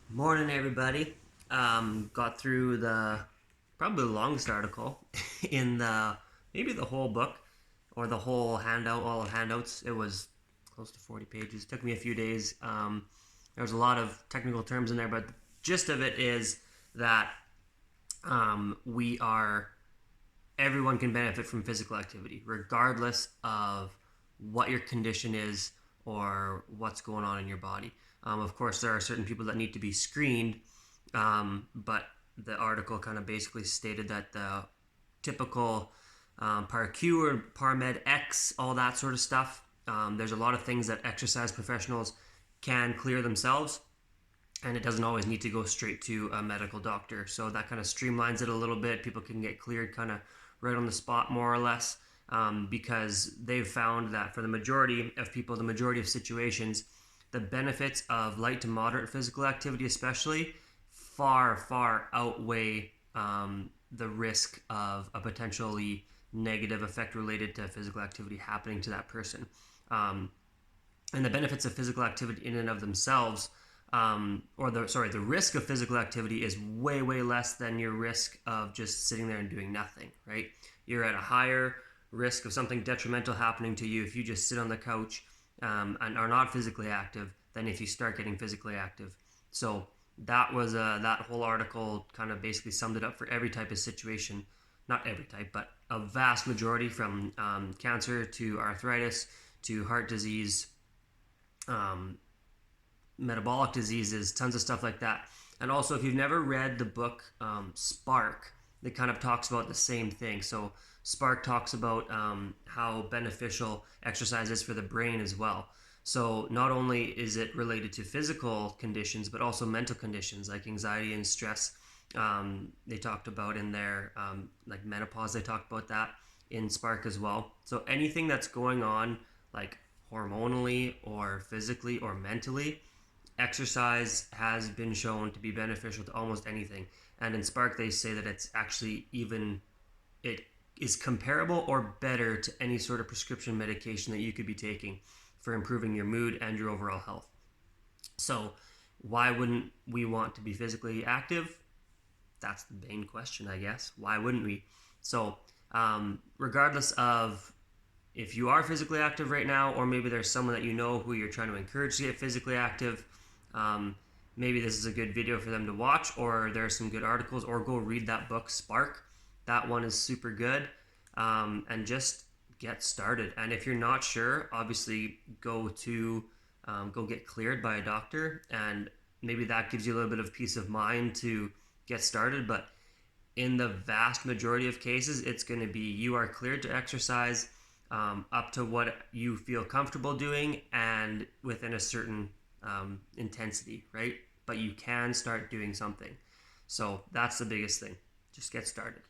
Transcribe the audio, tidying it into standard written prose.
Morning, everybody. Got through probably the longest article in maybe the whole book or the whole handout, all the handouts. It was close to 40 pages. Took me a few days. There was a lot of technical terms in there, but the gist of it is that we are everyone can benefit from physical activity, regardless of what your condition is or what's going on in your body. Of course, there are certain people that need to be screened, but the article kind of basically stated that the typical PAR-Q or PAR-Med X, all that sort of stuff, there's a lot of things that exercise professionals can clear themselves, and it doesn't always need to go straight to a medical doctor. So that kind of streamlines it a little bit. People can get cleared kind of right on the spot, more or less, because they've found that for the majority of people, the majority of situations, the benefits of light to moderate physical activity, especially, far outweigh the risk of a potentially negative effect related to physical activity happening to that person. And the benefits of physical activity in and of themselves, the risk of physical activity is way less than your risk of just sitting there and doing nothing, right? You're at a higher risk of something detrimental happening to you if you just sit on the couch and are not physically active than if you start getting physically active. So that was that whole article kind of basically summed it up for every type of situation. Not every type, but a vast majority, from cancer to arthritis to heart disease, um, metabolic diseases, tons of stuff like that. And also, if you've never read the book Spark, it kind of talks about the same thing. So Spark talks about how beneficial exercise is for the brain as well. So not only is it related to physical conditions, but also mental conditions like anxiety and stress. They talked about in there, like menopause, they talked about that in Spark as well. So anything that's going on, like hormonally or physically or mentally, exercise has been shown to be beneficial to almost anything. And in Spark, they say that it's actually it is comparable or better to any sort of prescription medication that you could be taking for improving your mood and your overall health. So, why wouldn't we want to be physically active? That's the main question, I guess. Why wouldn't we? So, regardless of if you are physically active right now, or maybe there's someone that you know who you're trying to encourage to get physically active, um, maybe this is a good video for them to watch, or there are some good articles, or go read that book, Spark. That one is super good. And just get started. And if you're not sure, obviously go get cleared by a doctor, and maybe that gives you a little bit of peace of mind to get started. But in the vast majority of cases, it's going to be you are cleared to exercise up to what you feel comfortable doing and within a certain intensity, right? But you can start doing something. So that's the biggest thing. Just get started.